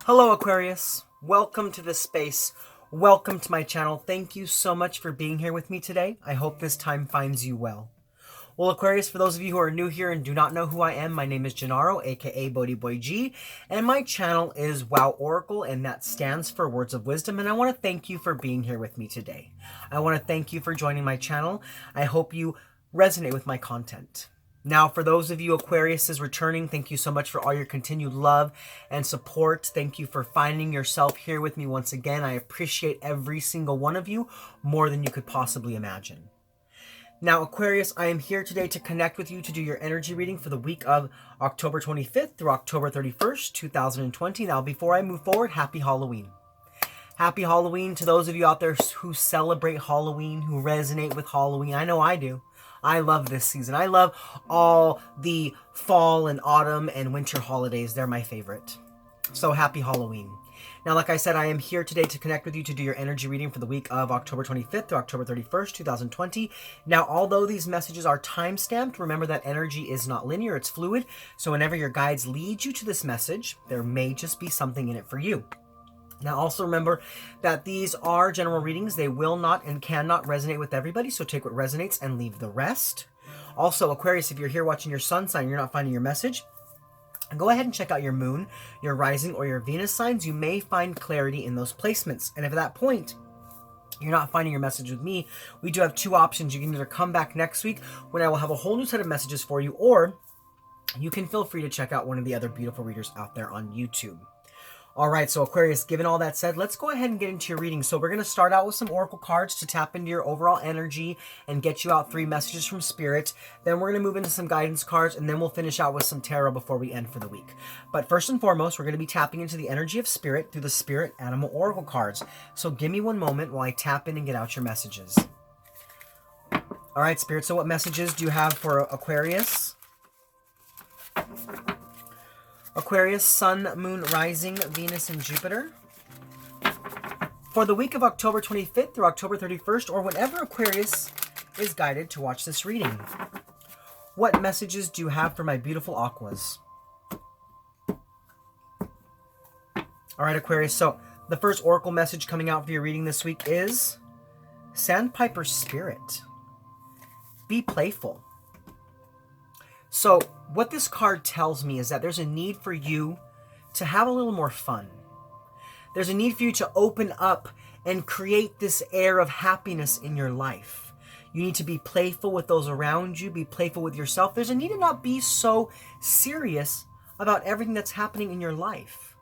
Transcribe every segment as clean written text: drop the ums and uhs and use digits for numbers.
Hello Aquarius, welcome to this space, welcome to my channel. Thank you so much for being here with me today. I hope this time finds you well. Well Aquarius, for those of you who are new here and do not know who I am, my name is Gennaro, aka BhodiBoy G, and my channel is Wow Oracle, and that stands for Words of Wisdom, and I want to thank you for being here with me today. I want to thank you for joining my channel. I hope you resonate with my content. Now, for those of you Aquariuses returning, thank you so much for all your continued love and support. Thank you for finding yourself here with me once again. I appreciate every single one of you more than you could possibly imagine. Now, Aquarius, I am here today to connect with you to do your energy reading for the week of October 25th through October 31st, 2020. Now, before I move forward, happy Halloween. Happy Halloween to those of you out there who celebrate Halloween, who resonate with Halloween. I know I do. I love this season. I love all the fall and autumn and winter holidays. They're my favorite. So happy Halloween. Now, like I said, I am here today to connect with you to do your energy reading for the week of October 25th to October 31st, 2020. Now, although these messages are time-stamped, remember that energy is not linear, it's fluid. So whenever your guides lead you to this message, there may just be something in it for you. Now, also remember that these are general readings. They will not and cannot resonate with everybody, so take what resonates and leave the rest. Also, Aquarius, if you're here watching your sun sign and you're not finding your message, go ahead and check out your moon, your rising, or your Venus signs. You may find clarity in those placements. And if at that point you're not finding your message with me, we do have two options. You can either come back next week when I will have a whole new set of messages for you, or you can feel free to check out one of the other beautiful readers out there on YouTube. All right, so Aquarius, given all that said, let's go ahead and get into your reading. So we're going to start out with some oracle cards to tap into your overall energy and get you out 3 messages from Spirit. Then we're going to move into some guidance cards, and then we'll finish out with some tarot before we end for the week. But first and foremost, we're going to be tapping into the energy of Spirit through the Spirit Animal Oracle cards. So give me one moment while I tap in and get out your messages. All right, Spirit, so what messages do you have for Aquarius? Aquarius, Sun, Moon, Rising, Venus, and Jupiter. For the week of October 25th through October 31st, or whenever Aquarius is guided to watch this reading. What messages do you have for my beautiful Aquas? All right, Aquarius, so the first oracle message coming out for your reading this week is Sandpiper Spirit. Be playful. So what this card tells me is that there's a need for you to have a little more fun. There's a need for you to open up and create this air of happiness in your life. You need to be playful with those around you, be playful with yourself. There's a need to not be so serious about everything that's happening in your life.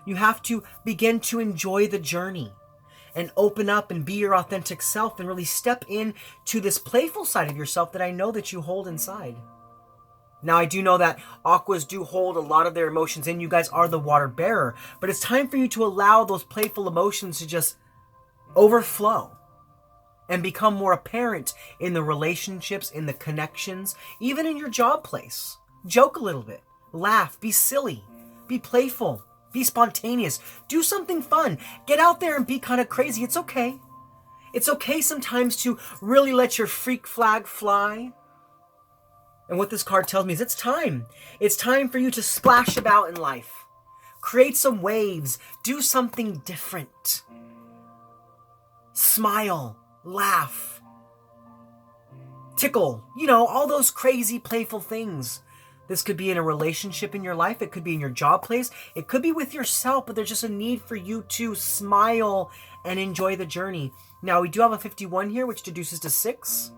You have to begin to enjoy the journey and open up and be your authentic self and really step into this playful side of yourself that I know that you hold inside. Now, I do know that Aquas do hold a lot of their emotions in. You guys are the water bearer. But it's time for you to allow those playful emotions to just overflow and become more apparent in the relationships, in the connections, even in your job place. Joke a little bit. Laugh. Be silly. Be playful. Be spontaneous. Do something fun. Get out there and be kind of crazy. It's okay. It's okay sometimes to really let your freak flag fly. And what this card tells me is it's time. It's time for you to splash about in life. Create some waves. Do something different. Smile. Laugh. Tickle. You know, all those crazy, playful things. This could be in a relationship in your life. It could be in your job place. It could be with yourself, but there's just a need for you to smile and enjoy the journey. Now, we do have a 51 here, which deduces to 6.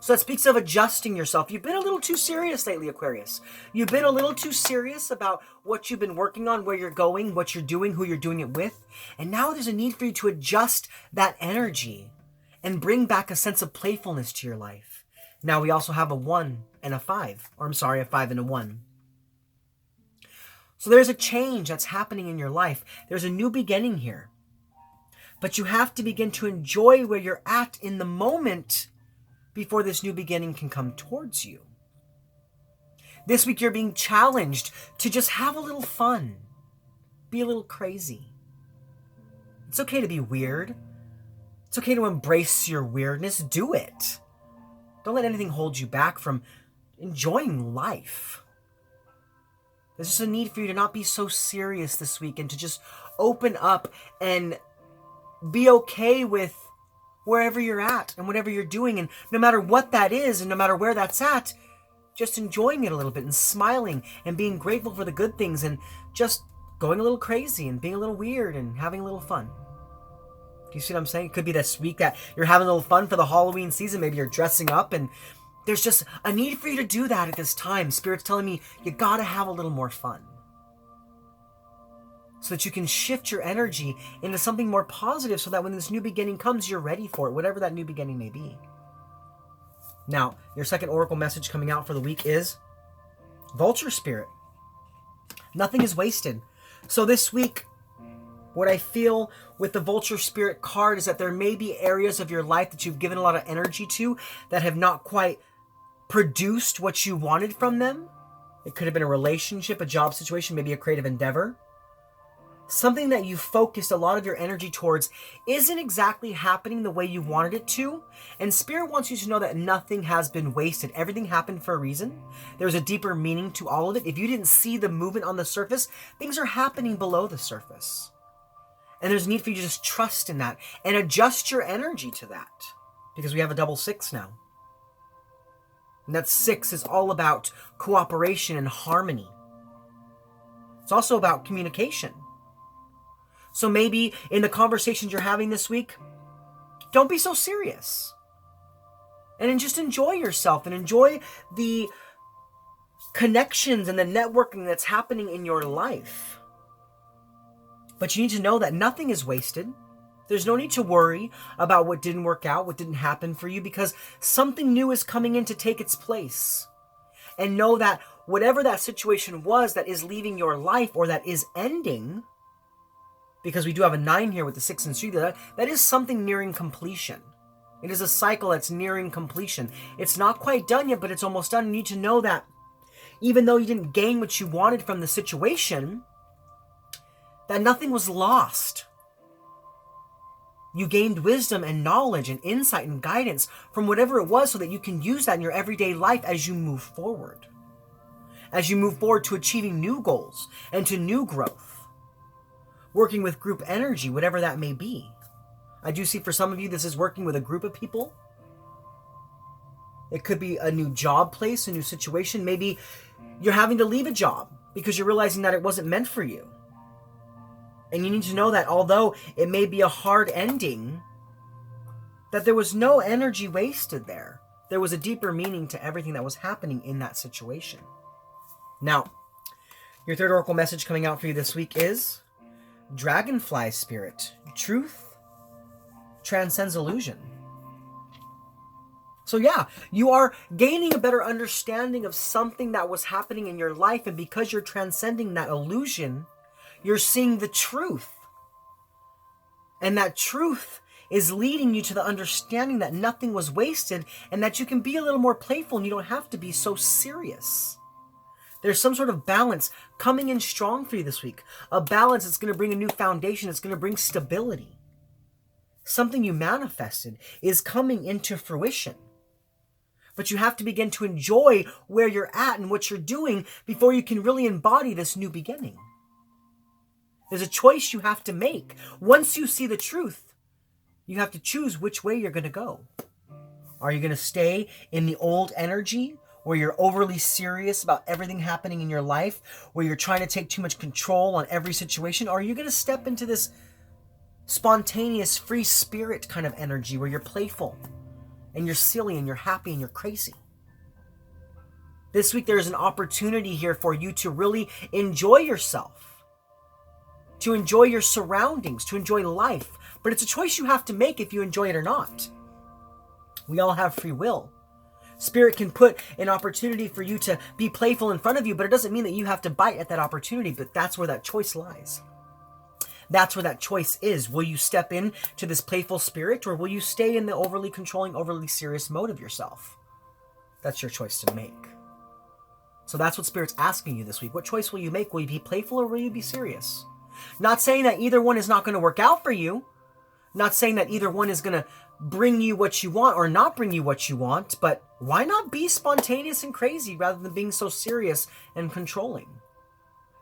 So that speaks of adjusting yourself. You've been a little too serious lately, Aquarius. You've been a little too serious about what you've been working on, where you're going, what you're doing, who you're doing it with. And now there's a need for you to adjust that energy and bring back a sense of playfulness to your life. Now we also have a 1 and a 5. Or I'm sorry, a 5 and a 1. So there's a change that's happening in your life. There's a new beginning here. But you have to begin to enjoy where you're at in the moment before this new beginning can come towards you. This week you're being challenged to just have a little fun. Be a little crazy. It's okay to be weird. It's okay to embrace your weirdness. Do it. Don't let anything hold you back from enjoying life. There's just a need for you to not be so serious this week and to just open up and be okay with wherever you're at and whatever you're doing. And no matter what that is and no matter where that's at, just enjoying it a little bit and smiling and being grateful for the good things and just going a little crazy and being a little weird and having a little fun. Do you see what I'm saying? It could be this week that you're having a little fun for the Halloween season. Maybe you're dressing up and there's just a need for you to do that at this time. Spirit's telling me you gotta have a little more fun so that you can shift your energy into something more positive so that when this new beginning comes, you're ready for it, whatever that new beginning may be. Now, your second oracle message coming out for the week is Vulture Spirit. Nothing is wasted. So this week, what I feel with the Vulture Spirit card is that there may be areas of your life that you've given a lot of energy to that have not quite produced what you wanted from them. It could have been a relationship, a job situation, maybe a creative endeavor. Something that you focused a lot of your energy towards isn't exactly happening the way you wanted it to. And Spirit wants you to know that nothing has been wasted. Everything happened for a reason. There's a deeper meaning to all of it. If you didn't see the movement on the surface, things are happening below the surface. And there's a need for you to just trust in that and adjust your energy to that. Because we have a double 6 now. And that 6 is all about cooperation and harmony. It's also about communication. So maybe in the conversations you're having this week, don't be so serious. And just enjoy yourself and enjoy the connections and the networking that's happening in your life. But you need to know that nothing is wasted. There's no need to worry about what didn't work out, what didn't happen for you, because something new is coming in to take its place. And know that whatever that situation was that is leaving your life or that is ending, because we do have a 9 here with the 6 and 3, that is something nearing completion. It is a cycle that's nearing completion. It's not quite done yet, but it's almost done. You need to know that even though you didn't gain what you wanted from the situation, that nothing was lost. You gained wisdom and knowledge and insight and guidance from whatever it was so that you can use that in your everyday life as you move forward. As you move forward to achieving new goals and to new growth. Working with group energy, whatever that may be. I do see for some of you, this is working with a group of people. It could be a new job place, a new situation. Maybe you're having to leave a job because you're realizing that it wasn't meant for you. And you need to know that although it may be a hard ending, that there was no energy wasted there. There was a deeper meaning to everything that was happening in that situation. Now, your third oracle message coming out for you this week is Dragonfly Spirit. Truth transcends illusion. So yeah, you are gaining a better understanding of something that was happening in your life, and because you're transcending that illusion, you're seeing the truth. And that truth is leading you to the understanding that nothing was wasted and that you can be a little more playful and you don't have to be so serious. There's some sort of balance coming in strong for you this week. A balance that's going to bring a new foundation. It's going to bring stability. Something you manifested is coming into fruition. But you have to begin to enjoy where you're at and what you're doing before you can really embody this new beginning. There's a choice you have to make. Once you see the truth, you have to choose which way you're going to go. Are you going to stay in the old energy where you're overly serious about everything happening in your life, where you're trying to take too much control on every situation? Or are you going to step into this spontaneous, free spirit kind of energy where you're playful and you're silly and you're happy and you're crazy? This week, there's an opportunity here for you to really enjoy yourself, to enjoy your surroundings, to enjoy life. But it's a choice you have to make if you enjoy it or not. We all have free will. Spirit can put an opportunity for you to be playful in front of you, but it doesn't mean that you have to bite at that opportunity. But that's where that choice lies. That's where that choice is. Will you step in to this playful spirit, or will you stay in the overly controlling, overly serious mode of yourself? That's your choice to make. So that's what Spirit's asking you this week. What choice will you make? Will you be playful or will you be serious? Not saying that either one is not going to work out for you. Not saying that either one is going to bring you what you want or not bring you what you want, but why not be spontaneous and crazy rather than being so serious and controlling?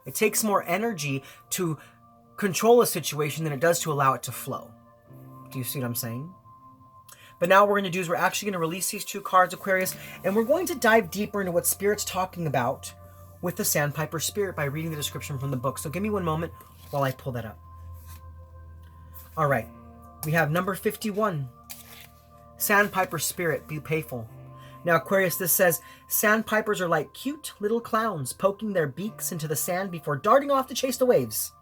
It takes more energy to control a situation than it does to allow it to flow. Do you see what I'm saying? But now what we're going to do is we're actually going to release these 2 cards, Aquarius, and we're going to dive deeper into what Spirit's talking about with the Sandpiper Spirit by reading the description from the book. So give me one moment while I pull that up. All right. We have number 51. Sandpiper Spirit, be playful. Now, Aquarius, this says, sandpipers are like cute little clowns poking their beaks into the sand before darting off to chase the waves.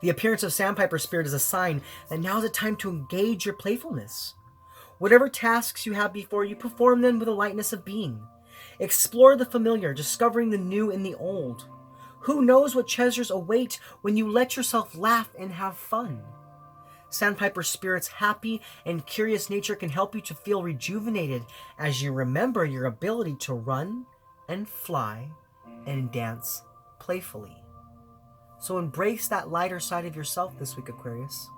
The appearance of Sandpiper Spirit is a sign that now is a time to engage your playfulness. Whatever tasks you have before you, perform them with a lightness of being. Explore the familiar, discovering the new in the old. Who knows what treasures await when you let yourself laugh and have fun? Sandpiper Spirit's happy and curious nature can help you to feel rejuvenated as you remember your ability to run and fly and dance playfully. So embrace that lighter side of yourself this week, Aquarius.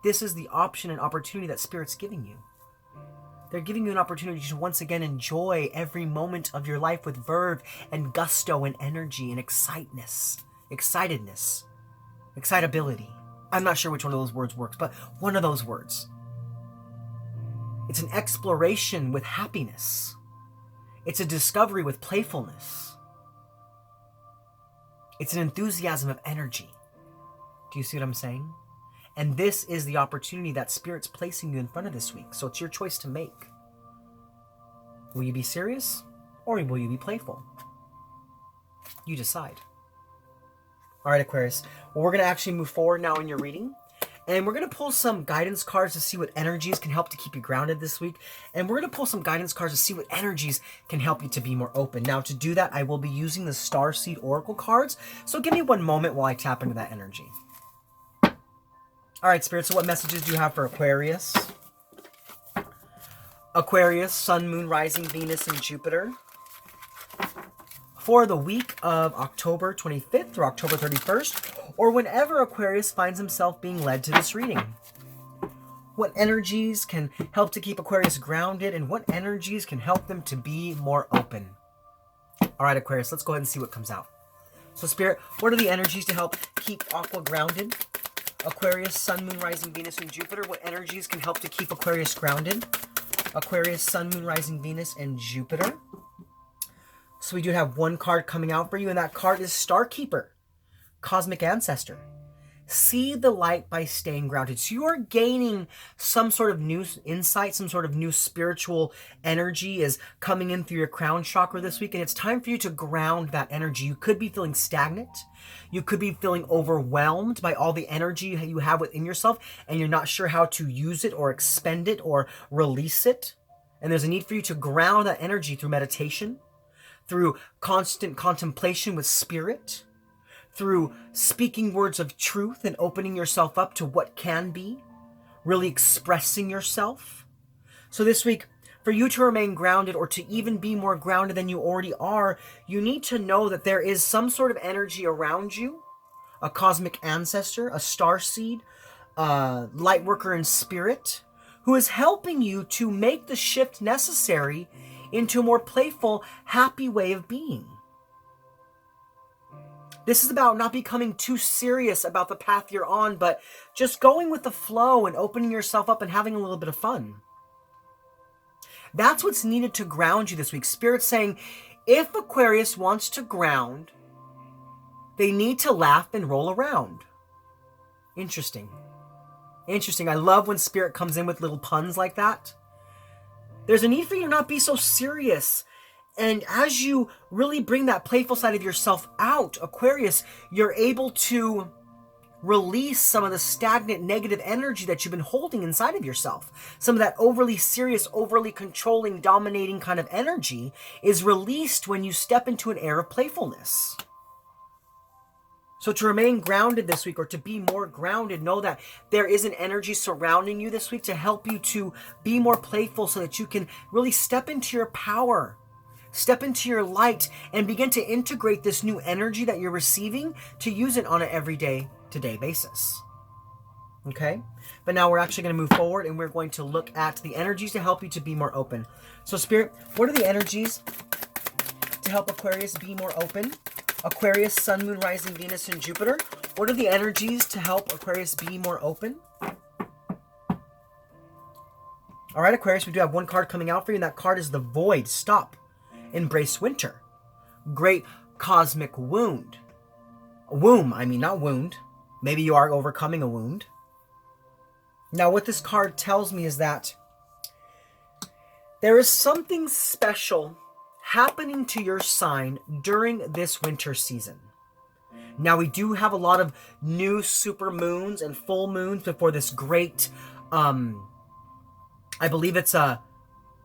This is the option and opportunity that Spirit's giving you. They're giving you an opportunity to once again enjoy every moment of your life with verve and gusto and energy and excitedness, excitability. I'm not sure which one of those words works, but one of those words. It's an exploration with happiness. It's a discovery with playfulness. It's an enthusiasm of energy. Do you see what I'm saying? And this is the opportunity that Spirit's placing you in front of this week. So it's your choice to make. Will you be serious or will you be playful? You decide. All right, Aquarius. Well, we're going to actually move forward now in your reading. And we're going to pull some guidance cards to see what energies can help to keep you grounded this week. And we're going to pull some guidance cards to see what energies can help you to be more open. Now, to do that, I will be using the Starseed Oracle cards. So give me one moment while I tap into that energy. All right, Spirit, so what messages do you have for Aquarius? Aquarius, Sun, Moon, Rising, Venus, and Jupiter. For the week of October 25th through October 31st, or whenever Aquarius finds himself being led to this reading. What energies can help to keep Aquarius grounded, and what energies can help them to be more open? All right, Aquarius, let's go ahead and see what comes out. So, Spirit, what are the energies to help keep Aqua grounded? Aquarius, Sun, Moon, Rising, Venus, and Jupiter. What energies can help to keep Aquarius grounded? Aquarius, Sun, Moon, Rising, Venus, and Jupiter. So we do have one card coming out for you, and that card is Starkeeper, Cosmic Ancestor. See the light by staying grounded. So you are gaining some sort of new insight, some sort of new spiritual energy is coming in through your crown chakra this week, and it's time for you to ground that energy. You could be feeling stagnant. You could be feeling overwhelmed by all the energy you have within yourself, and you're not sure how to use it or expend it or release it. And there's a need for you to ground that energy through meditation, through constant contemplation with Spirit, through speaking words of truth and opening yourself up to what can be, really expressing yourself. So this week, for you to remain grounded, or to even be more grounded than you already are, you need to know that there is some sort of energy around you, a cosmic ancestor, a starseed, a light worker in spirit, who is helping you to make the shift necessary into a more playful, happy way of being. This is about not becoming too serious about the path you're on, but just going with the flow and opening yourself up and having a little bit of fun. That's what's needed to ground you this week. Spirit's saying, if Aquarius wants to ground, they need to laugh and roll around. Interesting. Interesting. I love when Spirit comes in with little puns like that. There's a need for you to not be so serious. And as you really bring that playful side of yourself out, Aquarius, you're able to release some of the stagnant negative energy that you've been holding inside of yourself. Some of that overly serious, overly controlling, dominating kind of energy is released when you step into an air of playfulness. So to remain grounded this week, or to be more grounded, know that there is an energy surrounding you this week to help you to be more playful so that you can really step into your power. Step into your light and begin to integrate this new energy that you're receiving to use it on an everyday, today basis. Okay? But now we're actually going to move forward, and we're going to look at the energies to help you to be more open. So, Spirit, what are the energies to help Aquarius be more open Aquarius, Sun, Moon, Rising, Venus, and Jupiter. What are the energies to help Aquarius be more open? All right, Aquarius, we do have one card coming out for you, and that card is the Void. Stop. Embrace winter. Great cosmic wound. Womb, I mean, not wound. Maybe you are overcoming a wound. Now, what this card tells me is that there is something special happening to your sign during this winter season. Now, we do have a lot of new super moons and full moons before this great, I believe it's a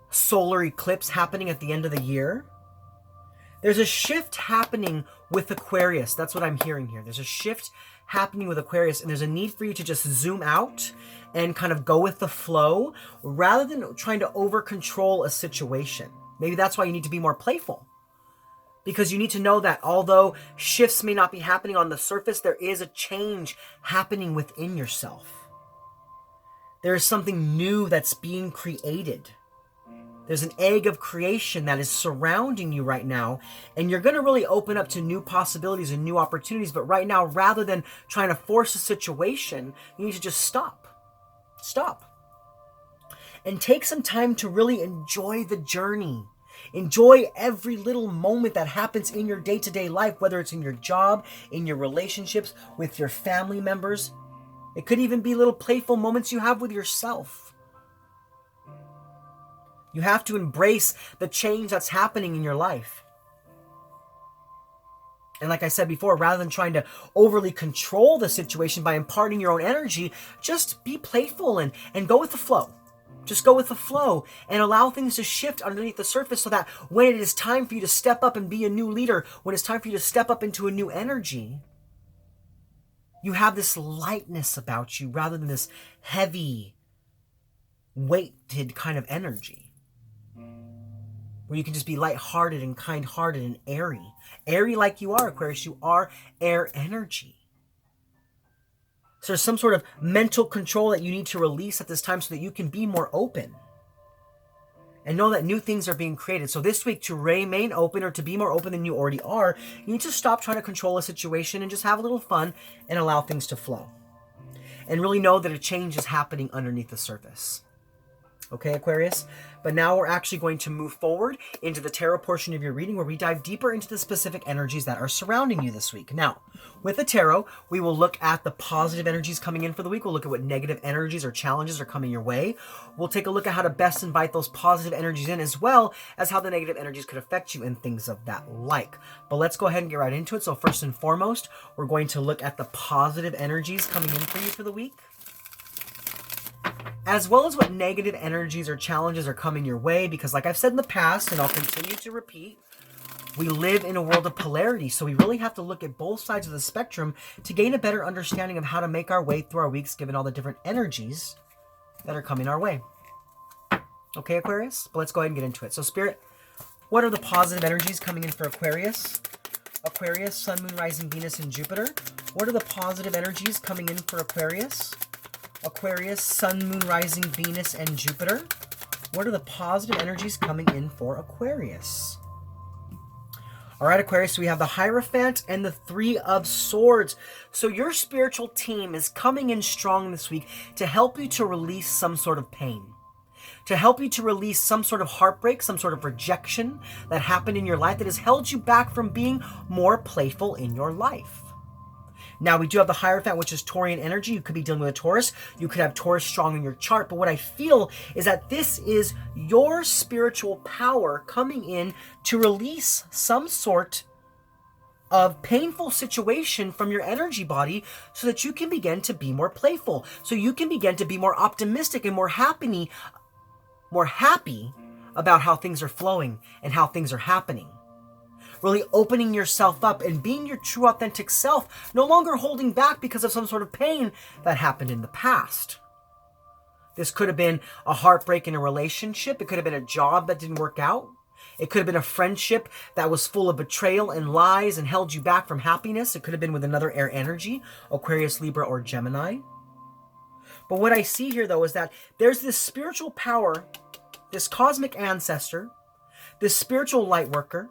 solar eclipse happening at the end of the year. There's a shift happening with Aquarius. That's what I'm hearing here. There's a shift happening with Aquarius, and there's a need for you to just zoom out and kind of go with the flow rather than trying to over-control a situation. Maybe that's why you need to be more playful, because you need to know that although shifts may not be happening on the surface, there is a change happening within yourself. There is something new that's being created. There's an egg of creation that is surrounding you right now, and you're going to really open up to new possibilities and new opportunities. But right now, rather than trying to force a situation, you need to just stop. Stop. And take some time to really enjoy the journey. Enjoy every little moment that happens in your day-to-day life, whether it's in your job, in your relationships, with your family members. It could even be little playful moments you have with yourself. You have to embrace the change that's happening in your life. And like I said before, rather than trying to overly control the situation by imparting your own energy, just be playful and go with the flow. Just go with the flow and allow things to shift underneath the surface so that when it is time for you to step up and be a new leader, when it's time for you to step up into a new energy, you have this lightness about you rather than this heavy, weighted kind of energy. Where you can just be lighthearted and kind-hearted and airy. Airy like you are, Aquarius. You are air energy. So there's some sort of mental control that you need to release at this time so that you can be more open. And know that new things are being created. So this week, to remain open or to be more open than you already are, you need to stop trying to control a situation and just have a little fun and allow things to flow. And really know that a change is happening underneath the surface. Okay, Aquarius? But now we're actually going to move forward into the tarot portion of your reading where we dive deeper into the specific energies that are surrounding you this week. Now, with the tarot, we will look at the positive energies coming in for the week. We'll look at what negative energies or challenges are coming your way. We'll take a look at how to best invite those positive energies in, as well as how the negative energies could affect you and things of that like. But let's go ahead and get right into it. So first and foremost, we're going to look at the positive energies coming in for you for the week, as well as what negative energies or challenges are coming your way, because like I've said in the past, and I'll continue to repeat, we live in a world of polarity, so we really have to look at both sides of the spectrum to gain a better understanding of how to make our way through our weeks, given all the different energies that are coming our way. Okay, Aquarius? But let's go ahead and get into it. So, Spirit, what are the positive energies coming in for Aquarius? Aquarius, Sun, Moon, Rising, Venus, and Jupiter. What are the positive energies coming in for Aquarius? Aquarius, Sun, Moon, Rising, Venus, and Jupiter. What are the positive energies coming in for Aquarius? All right, Aquarius, so we have the Hierophant and the Three of Swords. So your spiritual team is coming in strong this week to help you to release some sort of pain, to help you to release some sort of heartbreak, some sort of rejection that happened in your life that has held you back from being more playful in your life. Now, we do have the Hierophant, which is Taurian energy. You could be dealing with a Taurus. You could have Taurus strong in your chart. But what I feel is that this is your spiritual power coming in to release some sort of painful situation from your energy body so that you can begin to be more playful. So you can begin to be more optimistic and more happy about how things are flowing and how things are happening. Really opening yourself up and being your true authentic self, no longer holding back because of some sort of pain that happened in the past. This could have been a heartbreak in a relationship. It could have been a job that didn't work out. It could have been a friendship that was full of betrayal and lies and held you back from happiness. It could have been with another air energy, Aquarius, Libra, or Gemini. But what I see here, though, is that there's this spiritual power, this cosmic ancestor, this spiritual light worker,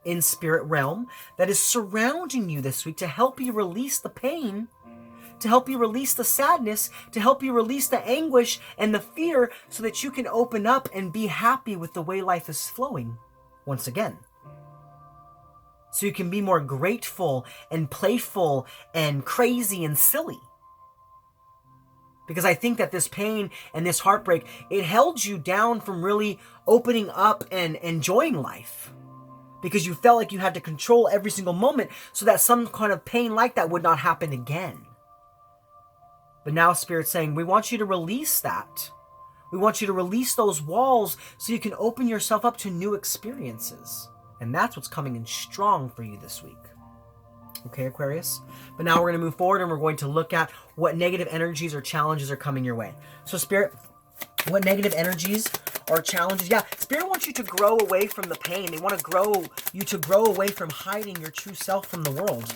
in spirit realm that is surrounding you this week to help you release the pain, to help you release the sadness, to help you release the anguish and the fear so that you can open up and be happy with the way life is flowing once again. So you can be more grateful and playful and crazy and silly. Because I think that this pain and this heartbreak, it held you down from really opening up and enjoying life. Because you felt like you had to control every single moment so that some kind of pain like that would not happen again. But now Spirit's saying, we want you to release that. We want you to release those walls so you can open yourself up to new experiences. And that's what's coming in strong for you this week. Okay, Aquarius? But now we're going to move forward and we're going to look at what negative energies or challenges are coming your way. So Spirit, what negative energies or challenges? Yeah, Spirit wants you to grow away from the pain. They want to grow you to grow away from hiding your true self from the world.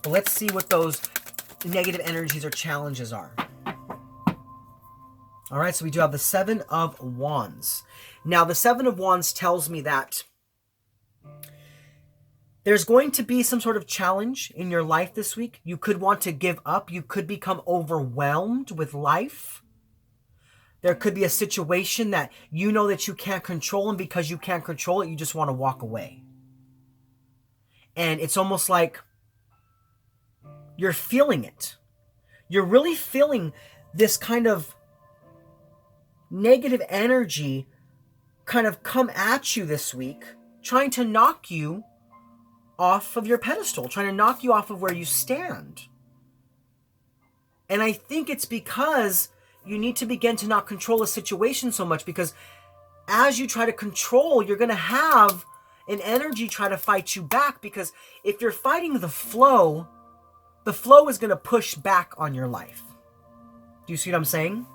But let's see what those negative energies or challenges are. All right, so we do have the Seven of Wands. Now, the Seven of Wands tells me that there's going to be some sort of challenge in your life this week. You could want to give up. You could become overwhelmed with life. There could be a situation that you know that you can't control, and because you can't control it, you just want to walk away. And it's almost like you're feeling it. You're really feeling this kind of negative energy kind of come at you this week, trying to knock you off of your pedestal, trying to knock you off of where you stand. And I think it's because you need to begin to not control a situation so much, because as you try to control, you're going to have an energy try to fight you back, because if you're fighting the flow is going to push back on your life. Do you see what I'm saying?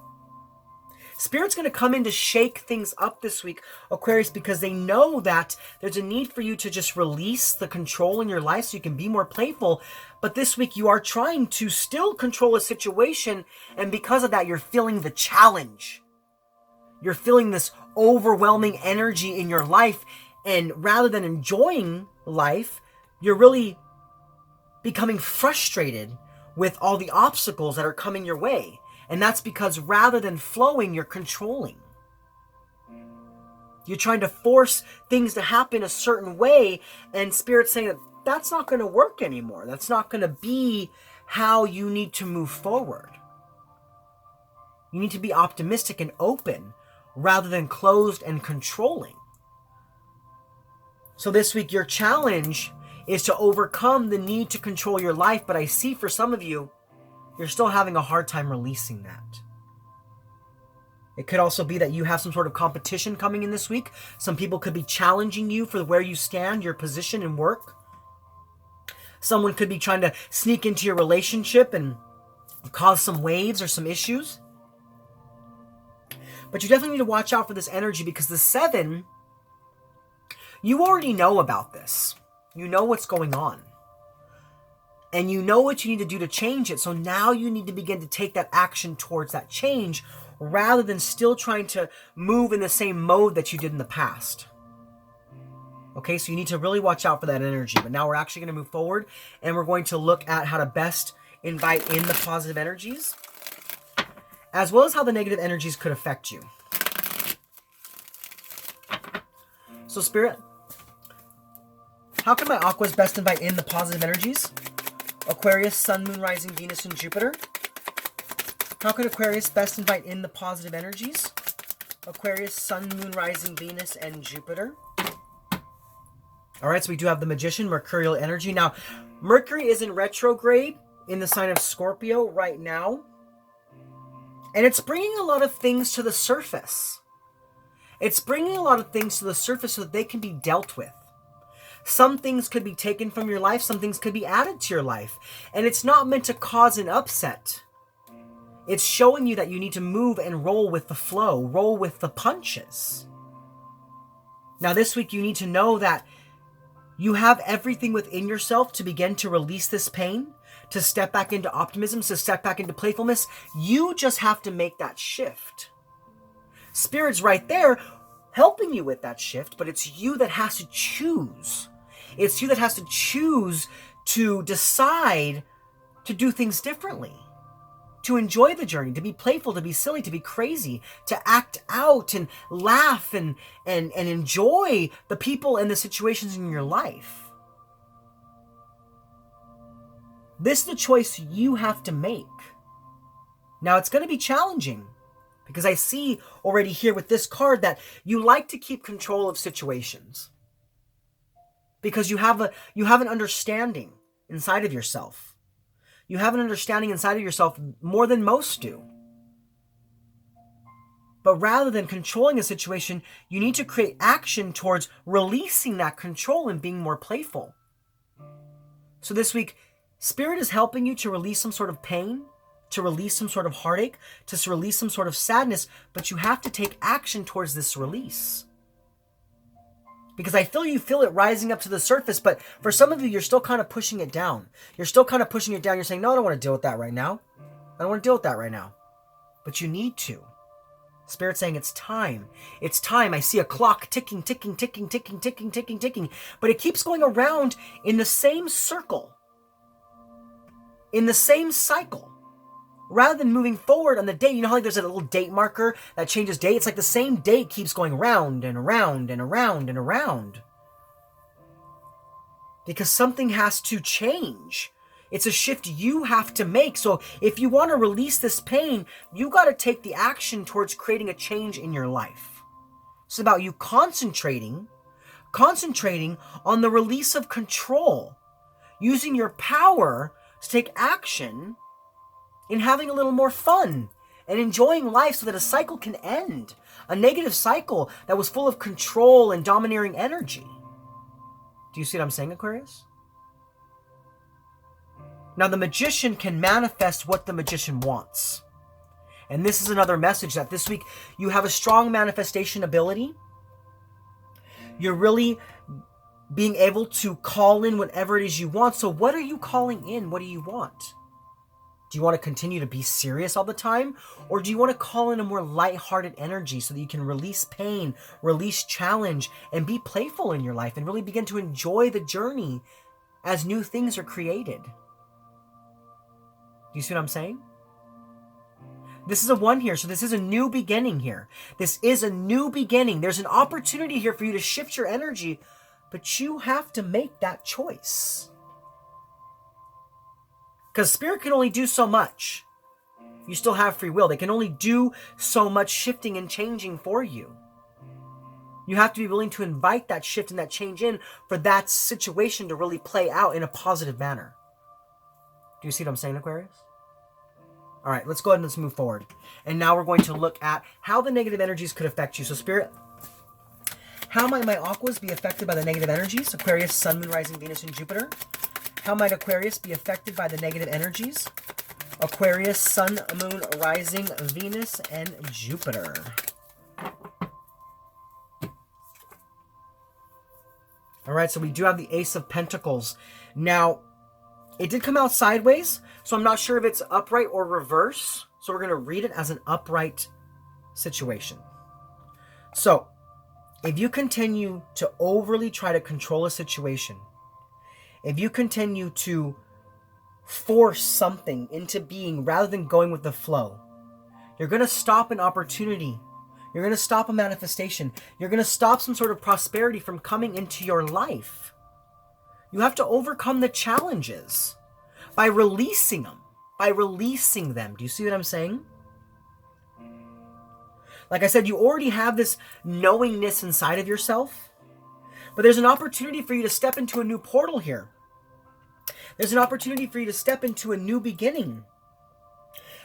Spirit's going to come in to shake things up this week, Aquarius, because they know that there's a need for you to just release the control in your life so you can be more playful. But this week you are trying to still control a situation, and because of that, you're feeling the challenge. You're feeling this overwhelming energy in your life, and rather than enjoying life, you're really becoming frustrated with all the obstacles that are coming your way. And that's because rather than flowing, you're controlling. You're trying to force things to happen a certain way, and Spirit's saying that that's not going to work anymore. That's not going to be how you need to move forward. You need to be optimistic and open rather than closed and controlling. So this week, your challenge is to overcome the need to control your life, but I see for some of you, you're still having a hard time releasing that. It could also be that you have some sort of competition coming in this week. Some people could be challenging you for where you stand, your position in work. Someone could be trying to sneak into your relationship and cause some waves or some issues. But you definitely need to watch out for this energy, because the 7, you already know about this. You know what's going on. And you know what you need to do to change it. So now you need to begin to take that action towards that change, rather than still trying to move in the same mode that you did in the past. Okay, so you need to really watch out for that energy. But now we're actually going to move forward, and we're going to look at how to best invite in the positive energies, as well as how the negative energies could affect you. So Spirit, how can my Aquas best invite in the positive energies? Aquarius, Sun, Moon, Rising, Venus, and Jupiter. How can Aquarius best invite in the positive energies? Aquarius, Sun, Moon, Rising, Venus, and Jupiter. All right, so we do have the Magician, Mercurial energy. Now, Mercury is in retrograde in the sign of Scorpio right now. And it's bringing a lot of things to the surface. It's bringing a lot of things to the surface so that they can be dealt with. Some things could be taken from your life. Some things could be added to your life. And it's not meant to cause an upset. It's showing you that you need to move and roll with the flow. Roll with the punches. Now this week you need to know that you have everything within yourself to begin to release this pain, to step back into optimism, to step back into playfulness. You just have to make that shift. Spirit's right there helping you with that shift, but it's you that has to choose. It's you that has to choose to decide to do things differently, to enjoy the journey, to be playful, to be silly, to be crazy, to act out and laugh and enjoy the people and the situations in your life. This is the choice you have to make. Now, it's going to be challenging because I see already here with this card that you like to keep control of situations because you have an understanding inside of yourself. You have an understanding inside of yourself more than most do. But rather than controlling a situation, you need to create action towards releasing that control and being more playful. So this week, Spirit is helping you to release some sort of pain, to release some sort of heartache, to release some sort of sadness, but you have to take action towards this release. Because I feel you feel it rising up to the surface, but for some of you, you're still kind of pushing it down. You're still kind of pushing it down. You're saying, no, I don't want to deal with that right now. I don't want to deal with that right now. But you need to. Spirit's saying it's time. It's time. I see a clock ticking, ticking, ticking, ticking, ticking, ticking, ticking. But it keeps going around in the same circle. In the same cycle. Rather than moving forward on the date, you know how like there's a little date marker that changes date? It's like the same date keeps going around and around and around and around. Because something has to change. It's a shift you have to make. So if you want to release this pain, you got to take the action towards creating a change in your life. It's about you concentrating on the release of control, using your power to take action in having a little more fun and enjoying life so that a cycle can end. A negative cycle that was full of control and domineering energy. Do you see what I'm saying, Aquarius? Now, the magician can manifest what the magician wants. And this is another message that this week you have a strong manifestation ability. You're really being able to call in whatever it is you want. So what are you calling in? What do you want? Do you want to continue to be serious all the time? Or do you want to call in a more lighthearted energy so that you can release pain, release challenge, and be playful in your life and really begin to enjoy the journey as new things are created? Do you see what I'm saying? This is a 1 here, so this is a new beginning here. This is a new beginning. There's an opportunity here for you to shift your energy, but you have to make that choice. Because Spirit can only do so much. You still have free will. They can only do so much shifting and changing for you. You have to be willing to invite that shift and that change in for that situation to really play out in a positive manner. Do you see what I'm saying, Aquarius? All right, let's go ahead and let's move forward. And now we're going to look at how the negative energies could affect you. So Spirit, how might my Aquas be affected by the negative energies? Aquarius, Sun, Moon, Rising, Venus, and Jupiter. How might Aquarius be affected by the negative energies? Aquarius, Sun, Moon, Rising, Venus, and Jupiter. All right, so we do have the Ace of Pentacles. Now, it did come out sideways, so I'm not sure if it's upright or reverse. So we're going to read it as an upright situation. So, if you continue to overly try to control a situation, if you continue to force something into being rather than going with the flow, you're going to stop an opportunity. You're going to stop a manifestation. You're going to stop some sort of prosperity from coming into your life. You have to overcome the challenges by releasing them. By releasing them. Do you see what I'm saying? Like I said, you already have this knowingness inside of yourself. But there's an opportunity for you to step into a new portal here. There's an opportunity for you to step into a new beginning.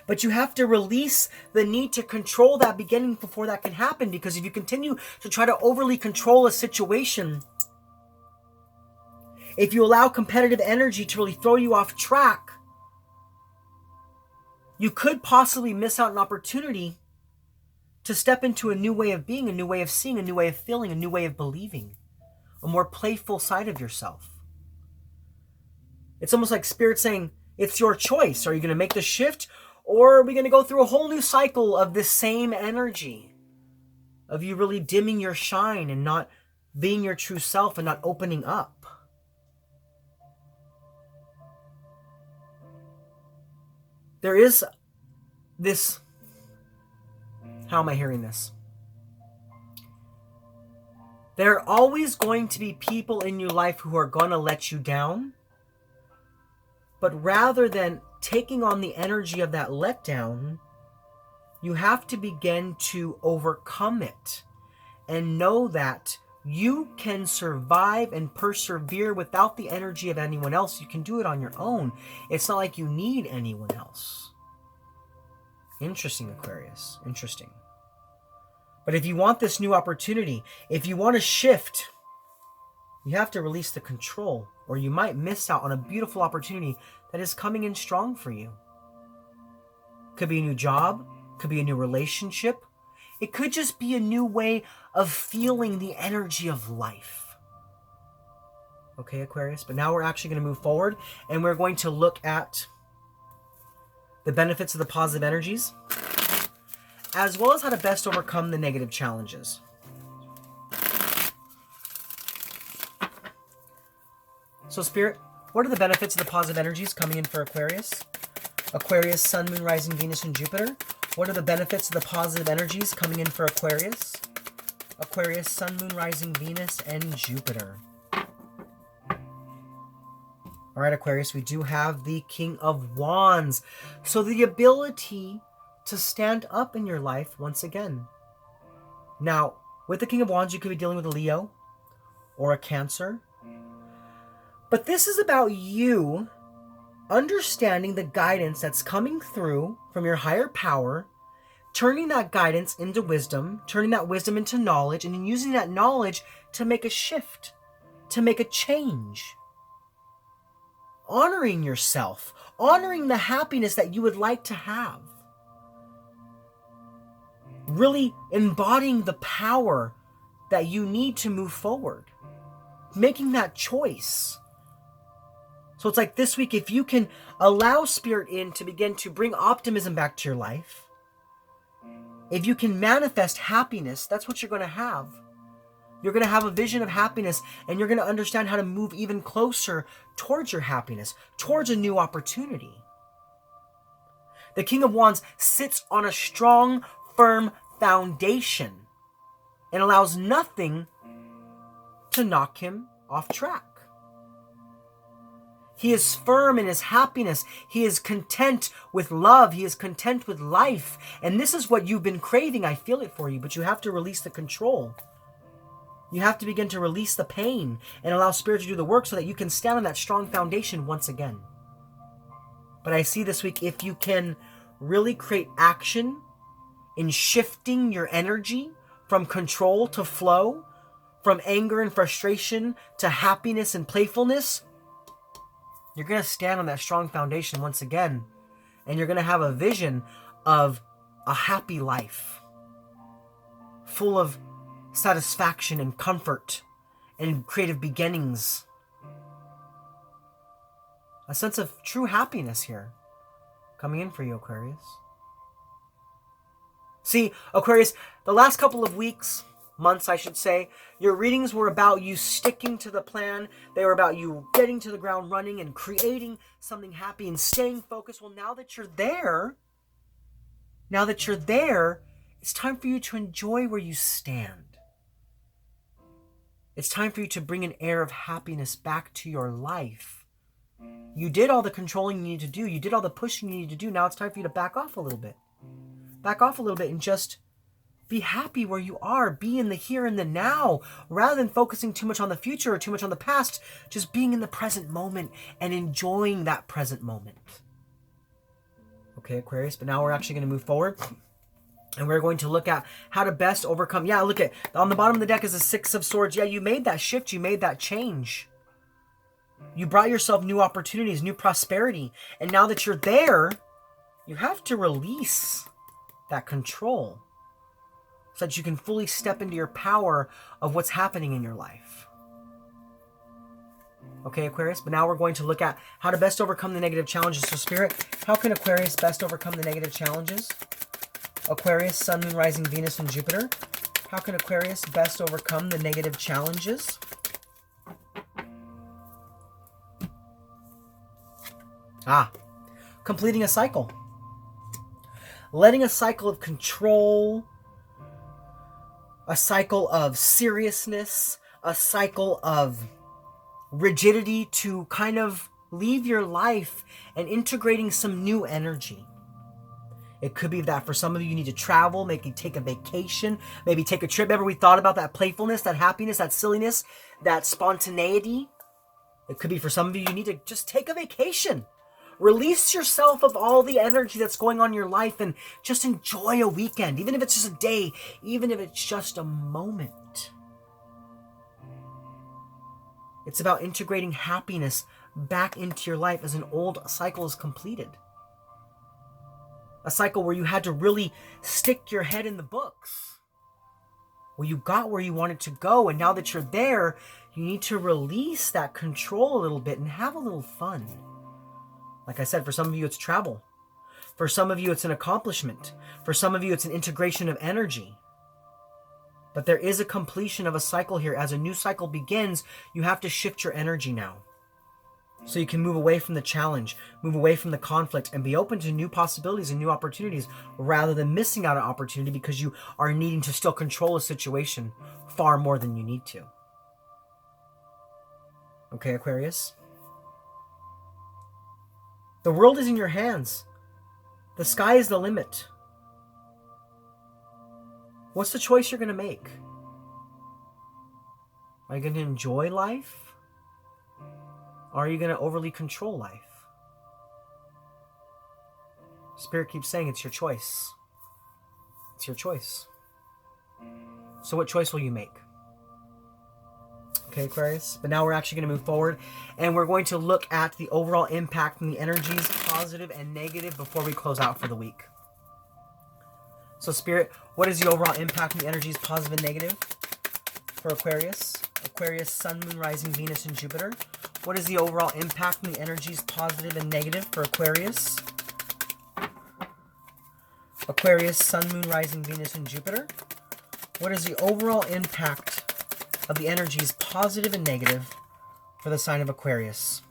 But you have to release the need to control that beginning before that can happen. Because if you continue to try to overly control a situation, if you allow competitive energy to really throw you off track, you could possibly miss out an opportunity to step into a new way of being, a new way of seeing, a new way of feeling, a new way of believing, a more playful side of yourself. It's almost like Spirit saying, it's your choice. Are you going to make the shift, or are we going to go through a whole new cycle of the same energy? of you really dimming your shine and not being your true self and not opening up. There is this, how am I hearing this? There are always going to be people in your life who are going to let you down. But rather than taking on the energy of that letdown, you have to begin to overcome it and know that you can survive and persevere without the energy of anyone else. You can do it on your own. It's not like you need anyone else. Interesting, Aquarius. Interesting. But if you want this new opportunity, if you want to shift, you have to release the control, or you might miss out on a beautiful opportunity that is coming in strong for you. Could be a new job, could be a new relationship. It could just be a new way of feeling the energy of life. Okay, Aquarius, but now we're actually going to move forward and we're going to look at the benefits of the positive energies, as well as how to best overcome the negative challenges. So, Spirit, what are the benefits of the positive energies coming in for Aquarius? Aquarius, Sun, Moon, Rising, Venus, and Jupiter. What are the benefits of the positive energies coming in for Aquarius? Aquarius, Sun, Moon, Rising, Venus, and Jupiter. All right, Aquarius, we do have the King of Wands. So the ability to stand up in your life once again. Now, with the King of Wands, you could be dealing with a Leo or a Cancer. But this is about you understanding the guidance that's coming through from your higher power, turning that guidance into wisdom, turning that wisdom into knowledge, and then using that knowledge to make a shift, to make a change. Honoring yourself, honoring the happiness that you would like to have. Really embodying the power that you need to move forward. Making that choice. So it's like this week, if you can allow Spirit in to begin to bring optimism back to your life, if you can manifest happiness, that's what you're going to have. You're going to have a vision of happiness, and you're going to understand how to move even closer towards your happiness, towards a new opportunity. The King of Wands sits on a strong, firm foundation and allows nothing to knock him off track. He is firm in his happiness. He is content with love. He is content with life. And this is what you've been craving. I feel it for you, but you have to release the control. You have to begin to release the pain and allow Spirit to do the work so that you can stand on that strong foundation once again. But I see this week, if you can really create action in shifting your energy from control to flow, from anger and frustration to happiness and playfulness, you're going to stand on that strong foundation once again, and you're going to have a vision of a happy life, full of satisfaction and comfort and creative beginnings. A sense of true happiness here coming in for you, Aquarius. See, Aquarius, the last couple of weeks, months I should say, your readings were about you sticking to the plan. They were about you getting to the ground running and creating something happy and staying focused. Well, now that you're there, it's time for you to enjoy where you stand. It's time for you to bring an air of happiness back to your life. You did all the controlling you need to do. You did all the pushing you need to do. Now it's time for you to back off a little bit. Back off a little bit and just be happy where you are. Be in the here and the now. Rather than focusing too much on the future or too much on the past, just being in the present moment and enjoying that present moment. Okay, Aquarius, but now we're actually going to move forward. And we're going to look at how to best overcome. Yeah, look at, on the bottom of the deck is a Six of Swords. Yeah, you made that shift. You made that change. You brought yourself new opportunities, new prosperity. And now that you're there, you have to release that control so that you can fully step into your power of what's happening in your life. Okay, Aquarius, but now we're going to look at how to best overcome the negative challenges. So, Spirit, how can Aquarius best overcome the negative challenges? Aquarius, Sun, Moon, Rising, Venus, and Jupiter. How can Aquarius best overcome the negative challenges? Completing a cycle. Letting a cycle of control, a cycle of seriousness, a cycle of rigidity to kind of leave your life and integrating some new energy. It could be that for some of you, you need to travel, maybe take a vacation, maybe take a trip. Remember, we thought about that playfulness, that happiness, that silliness, that spontaneity. It could be for some of you, you need to just take a vacation. Release yourself of all the energy that's going on in your life and just enjoy a weekend, even if it's just a day, even if it's just a moment. It's about integrating happiness back into your life as an old cycle is completed. A cycle where you had to really stick your head in the books. Where you got where you wanted to go, and now that you're there, you need to release that control a little bit and have a little fun. Like I said, for some of you, it's travel. For some of you, it's an accomplishment. For some of you, it's an integration of energy. But there is a completion of a cycle here. As a new cycle begins, you have to shift your energy now. So you can move away from the challenge, move away from the conflict, and be open to new possibilities and new opportunities rather than missing out on opportunity because you are needing to still control a situation far more than you need to. Okay, Aquarius? The world is in your hands. The sky is the limit. What's the choice you're going to make? Are you going to enjoy life? Or are you going to overly control life? Spirit keeps saying it's your choice. It's your choice. So what choice will you make? Okay, Aquarius? But now we're actually going to move forward, and we're going to look at the overall impact and the energies, positive and negative, before we close out for the week. So, Spirit, what is the overall impact and the energies, positive and negative, for Aquarius? Aquarius, Sun, Moon, Rising, Venus, and Jupiter. What is the overall impact and the energies, positive and negative, for Aquarius? Aquarius, Sun, Moon, Rising, Venus, and Jupiter. What is the overall impact of the energies, positive and negative, for the sign of Aquarius?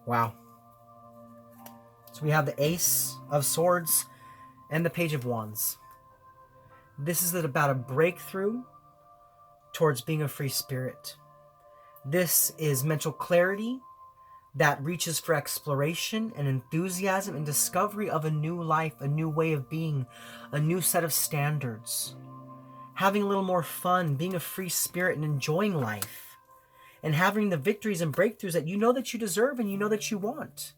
Wow. So we have the Ace of Swords and the Page of Wands. This is about a breakthrough towards being a free spirit. This is mental clarity that reaches for exploration and enthusiasm and discovery of a new life, a new way of being, a new set of standards. Having a little more fun, being a free spirit and enjoying life. And having the victories and breakthroughs that you know that you deserve and you know that you want.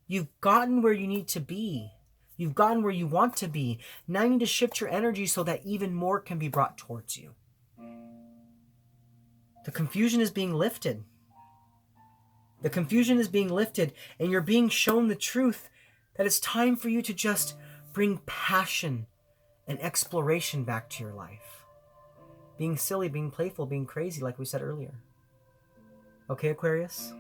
You've gotten where you need to be. You've gotten where you want to be. Now you need to shift your energy so that even more can be brought towards you. The confusion is being lifted. The confusion is being lifted, and you're being shown the truth that it's time for you to just bring passion and exploration back to your life. Being silly, being playful, being crazy, like we said earlier. Okay, Aquarius?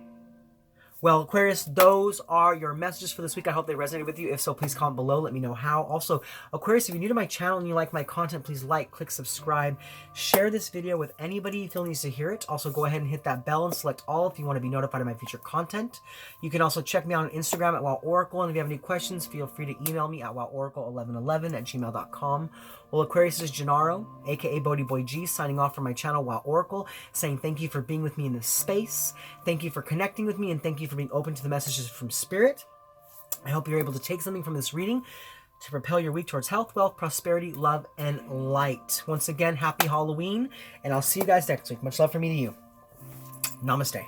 Well, Aquarius, those are your messages for this week. I hope they resonated with you. If so, please comment below. Let me know how. Also, Aquarius, if you're new to my channel and you like my content, please like, click subscribe. Share this video with anybody you feel needs to hear it. Also, go ahead and hit that bell and select all if you want to be notified of my future content. You can also check me out on Instagram at WowOracle. And if you have any questions, feel free to email me at woworacle1111@gmail.com. Well, Aquarius, is Gennaro, aka BhodiBoy G, signing off from my channel, Wow Oracle, saying thank you for being with me in this space. Thank you for connecting with me, and thank you for being open to the messages from Spirit. I hope you're able to take something from this reading to propel your week towards health, wealth, prosperity, love, and light. Once again, happy Halloween, and I'll see you guys next week. Much love from me to you. Namaste.